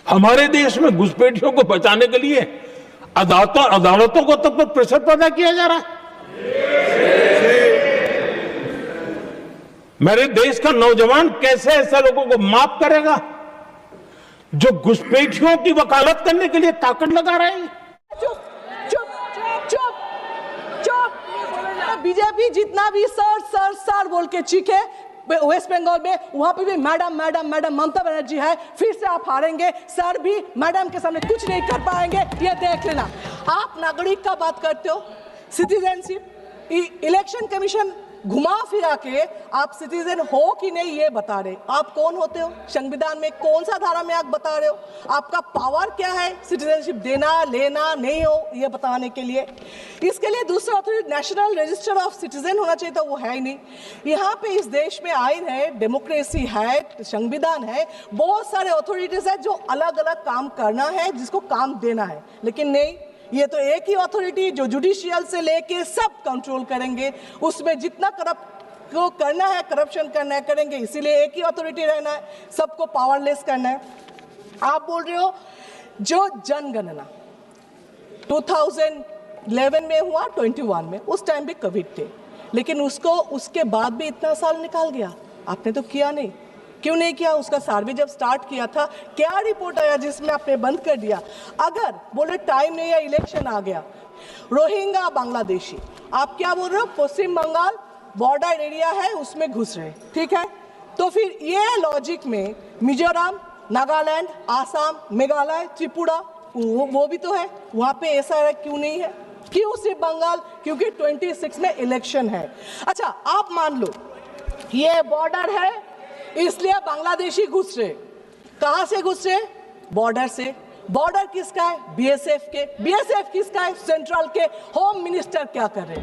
हमारे देश में घुसपैठियों को बचाने के लिए अदालतों को तब तक प्रेशर पैदा किया जा रहा है। मेरे देश का नौजवान कैसे ऐसे लोगों को माफ करेगा जो घुसपैठियों की वकालत करने के लिए ताकत लगा रहे हैं। चुप चुप चुप चुप। बीजेपी जितना भी सर सर सर बोल के चीखे वेस्ट बंगाल में, वहां पे भी madam madam madam Mamata Banerjee है। फिर से आप हारेंगे, सर भी मैडम के सामने कुछ नहीं कर पाएंगे, ये देख लेना। आप नागरिक का बात करते हो, सिटीजनशिप, इलेक्शन कमीशन घुमा फिरा के आप सिटीजन हो कि नहीं ये बता रहे। आप कौन होते हो? संविधान में कौन सा धारा में आप बता रहे हो? आपका पावर क्या है सिटीजनशिप देना लेना नहीं हो ये बताने के लिए? इसके लिए दूसरा authority national register of citizen होना चाहिए था, वो है ही नहीं। यहाँ पे इस देश में आइन है, डेमोक्रेसी है, संविधान है, बहुत सारे अथॉरिटीज है जो अलग अलग काम करना है, जिसको काम देना है, लेकिन नहीं, ये तो एक ही अथॉरिटी जो जुडिशियल से लेके सब कंट्रोल करेंगे। उसमें जितना करप्ट को करना है, करप्शन करना है, करेंगे। इसीलिए एक ही अथॉरिटी रहना है, सबको पावरलेस करना है। आप बोल रहे हो जो जनगणना 2011 में हुआ, 21 में, उस टाइम भी कोविड थे, लेकिन उसके बाद भी इतना साल निकाल गया, आपने तो किया नहीं। क्यों नहीं किया? उसका सर्वे जब स्टार्ट किया था, क्या रिपोर्ट आया जिसमें आपने बंद कर दिया? अगर बोले टाइम नहीं है, इलेक्शन आ गया, रोहिंग्या बांग्लादेशी, आप क्या बोल रहे हो? पश्चिम बंगाल बॉर्डर एरिया है, उसमें घुस रहे, ठीक है? तो फिर ये लॉजिक में मिजोरम, नागालैंड, आसाम, मेघालय, त्रिपुरा, वो भी तो है, वहाँ पे ऐसा क्यों नहीं है? क्यों सिर्फ बंगाल? क्योंकि 26 में इलेक्शन है। अच्छा, आप मान लो ये बॉर्डर है, इसलिए बांग्लादेशी घुस रहे। कहां से घुस रहे? बॉर्डर से। बॉर्डर किसका है? बीएसएफ के। बीएसएफ किसका है? सेंट्रल के। होम मिनिस्टर क्या कर रहे?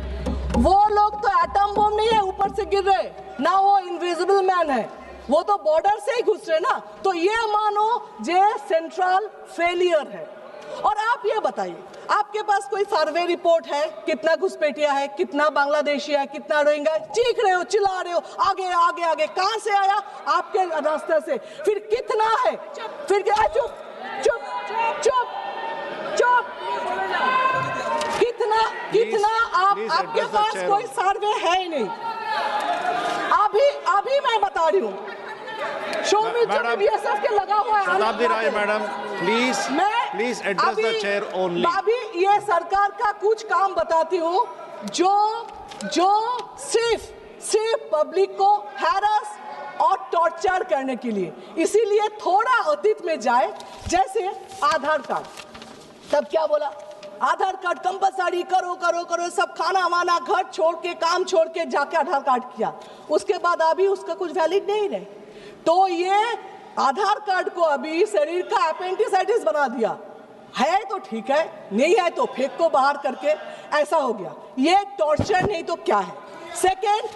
वो लोग तो एटम बम नहीं है ऊपर से गिर रहे ना, वो इनविजिबल मैन है, वो तो बॉर्डर से ही घुस रहे ना। तो ये मानो जे सेंट्रल फेलियर है। और आप ये बताइए, आपके पास कोई सर्वे रिपोर्ट है कितना घुसपैठिया है, कितना बांग्लादेशी है, कितना रोहिंग्या? चीख रहे हो, चिल्ला रहे हो, आगे आगे आगे। कहां से आया? आपके रास्ते से। फिर कितना है? फिर क्या? चुप चुप चुप चुप। कितना कितना आपके पास कोई सर्वे है ही नहीं। अभी मैं बता रही हूँ, बीएसएफ के लगा हुआ है। Shatabdi Roy madam, please address the chair only. अभी ये सरकार का कुछ काम बताती हूँ जो सिर्फ पब्लिक को हैरस और टॉर्चर करने के लिए। इसीलिए थोड़ा अतीत में जाए, जैसे आधार कार्ड, तब क्या बोला? आधार कार्ड कंपलसरी करो करो करो, सब खाना वाना घर छोड़ के, काम छोड़ के जाके आधार कार्ड किया। उसके बाद अभी उसका कुछ वैलिड नहीं रहे, तो ये आधार कार्ड को अभी शरीर का अपेंडिसाइटिस बना दिया है। तो ठीक है, नहीं है तो फेंक को बाहर करके, ऐसा हो गया। ये टॉर्चर नहीं तो क्या है? सेकेंड,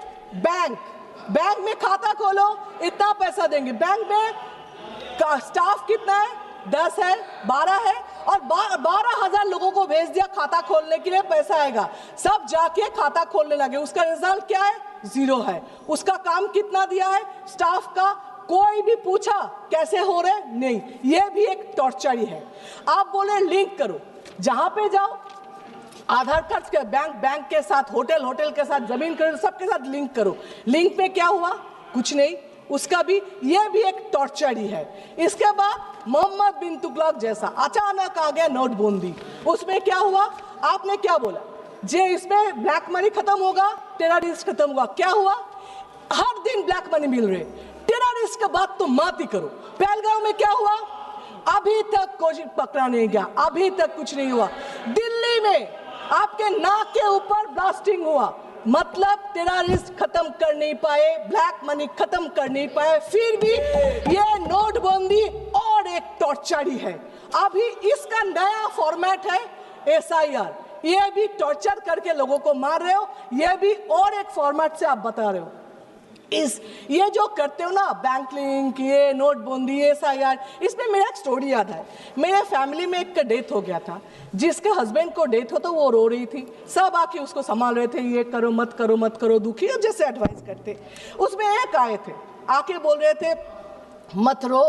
बैंक में खाता खोलो, इतना पैसा देंगे। बैंक में का स्टाफ कितना है? 10 है, 12 है, और 12,000 लोगों को भेज दिया खाता खोलने के लिए, पैसा आएगा। सब जाके खाता खोलने लगे, उसका रिजल्ट क्या है? 0 है। उसका काम कितना दिया है स्टाफ का? कोई भी पूछा कैसे हो रहे? नहीं। ये भी एक टॉर्चर ही है। आप बोले लिंक करो, जहां पे जाओ आधार कार्ड के बैंक के साथ, होटल के साथ, जमीन खरीदो, सबके साथ लिंक करो। लिंक में क्या हुआ? कुछ नहीं। उसका भी, ये भी एक टॉर्चर ही है। इसके बाद मोहम्मद बिन तुगलक जैसा अचानक आ गया नोटबंदी, उसमें क्या हुआ? आपने क्या बोला? जे इसमें ब्लैक मनी खत्म होगा, टेररिस्ट खत्म होगा। क्या हुआ? हर दिन ब्लैक मनी मिल रहे। टेररिस्ट का बात तो मत ही करो। पहलगाम में क्या हुआ? अभी तक कोई पकड़ा नहीं गया, अभी तक कुछ नहीं हुआ। दिल्ली में आपके नाक के ऊपर ब्लास्टिंग हुआ, मतलब टेररिस्ट खत्म कर नहीं पाए, ब्लैक मनी खत्म कर नहीं पाए। फिर भी ये नोटबंदी और एक टॉर्चर ही है। अभी इसका नया फॉर्मेट है SIR, ये भी टॉर्चर करके लोगों को मार रहे हो, ये भी और एक फॉर्मेट से आप बता रहे हो। ये जो करते हो ना, बैंक लिंक, ये नोटबंदी, SIR, इसमें मेरा एक स्टोरी याद है। मेरे फैमिली में एक का डेथ हो गया था, जिसके हस्बैंड को डेथ हो तो वो रो रही थी, सब आके उसको संभाल रहे थे, ये करो मत करो मत करो, दुखी हो जैसे एडवाइस करते। उसमें एक आए थे, आके बोल रहे थे मत रो,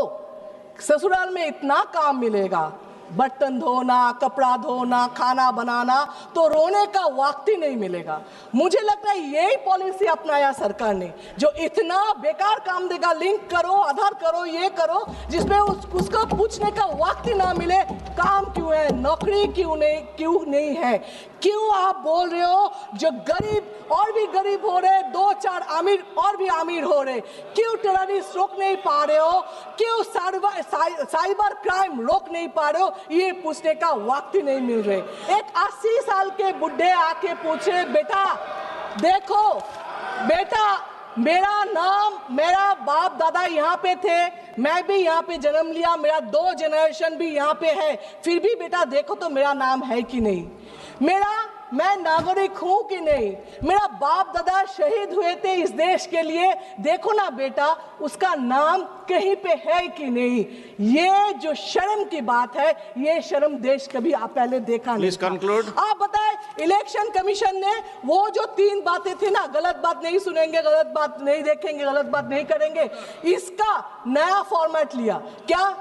ससुराल में इतना काम मिलेगा, बर्तन धोना, कपड़ा धोना, खाना बनाना, तो रोने का वक्त ही नहीं मिलेगा। मुझे लगता है यही पॉलिसी अपनाया सरकार ने, जो इतना बेकार काम देगा, लिंक करो, आधार करो, ये करो, जिसमें उसको पूछने का वक्त ही ना मिले काम क्यों है, नौकरी क्यों नहीं है। क्यों आप बोल रहे हो जो गरीब और भी गरीब हो रहे, 2-4 अमीर और भी अमीर हो रहे, क्यों टेररिस्ट रोक नहीं पा रहे हो, क्यों साइबर क्राइम रोक नहीं पा रहे हो, ये पूछने का वक्त ही नहीं मिल रहे। एक 80 साल के बुढ़े आके पूछे, बेटा देखो बेटा, मेरा बाप दादा यहाँ पे थे, मैं भी यहाँ पे जन्म लिया, मेरा 2 जनरेशन भी यहाँ पे है, फिर भी बेटा देखो तो मेरा नाम है कि नहीं, मैं नागरिक हूं कि नहीं, मेरा बाप दादा शहीद हुए थे इस देश के लिए, देखो ना बेटा उसका नाम कहीं पे है कि नहीं। ये जो शर्म की बात है, ये शर्म देश कभी आप पहले देखा नहीं। आप बताएं, इलेक्शन कमीशन ने वो जो 3 बातें थी ना, गलत बात नहीं सुनेंगे, गलत बात नहीं देखेंगे, गलत बात नहीं करेंगे, इसका नया फॉर्मेट लिया। क्या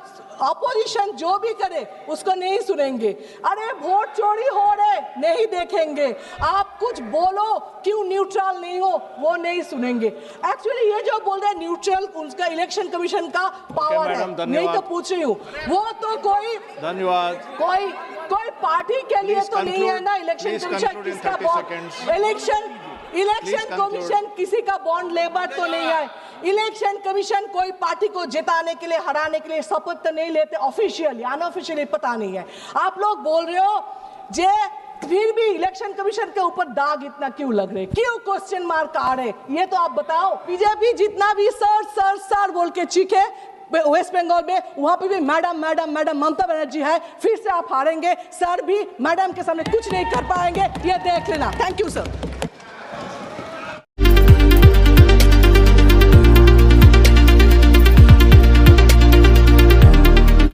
अपोजिशन जो भी करे उसको नहीं सुनेंगे, अरे वोट चोरी हो रहे नहीं देखेंगे, आप कुछ बोलो क्यों न्यूट्रल नहीं हो वो नहीं सुनेंगे। एक्चुअली ये जो बोल रहे हैं न्यूट्रल, उसका इलेक्शन कमीशन का पावर है, नहीं तो पूछ रही हूँ, वो तो कोई धन्यवाद कोई पार्टी के लिए तो नहीं है ना इलेक्शन कमीशन, किसका बॉन्ड इलेक्शन कमीशन किसी का बॉन्ड लेबर तो नहीं है। इलेक्शन कमीशन कोई पार्टी को जिताने के लिए, हराने के लिए शपथ तो नहीं लेते, ऑफिशियली अनऑफिशियली पता नहीं है। आप लोग बोल रहे हो जे फिर भी इलेक्शन कमीशन के ऊपर दाग इतना क्यों लग रहे, क्यों क्वेश्चन मार्क आ रहे, ये तो आप बताओ। बीजेपी जितना भी सर बोल के चीखे वेस्ट बंगाल में, वहां पे भी मैडम ममता बनर्जी है, फिर से आप हारेंगे, सर भी मैडम के सामने कुछ नहीं कर पाएंगे, ये देख लेना। Thank you sir.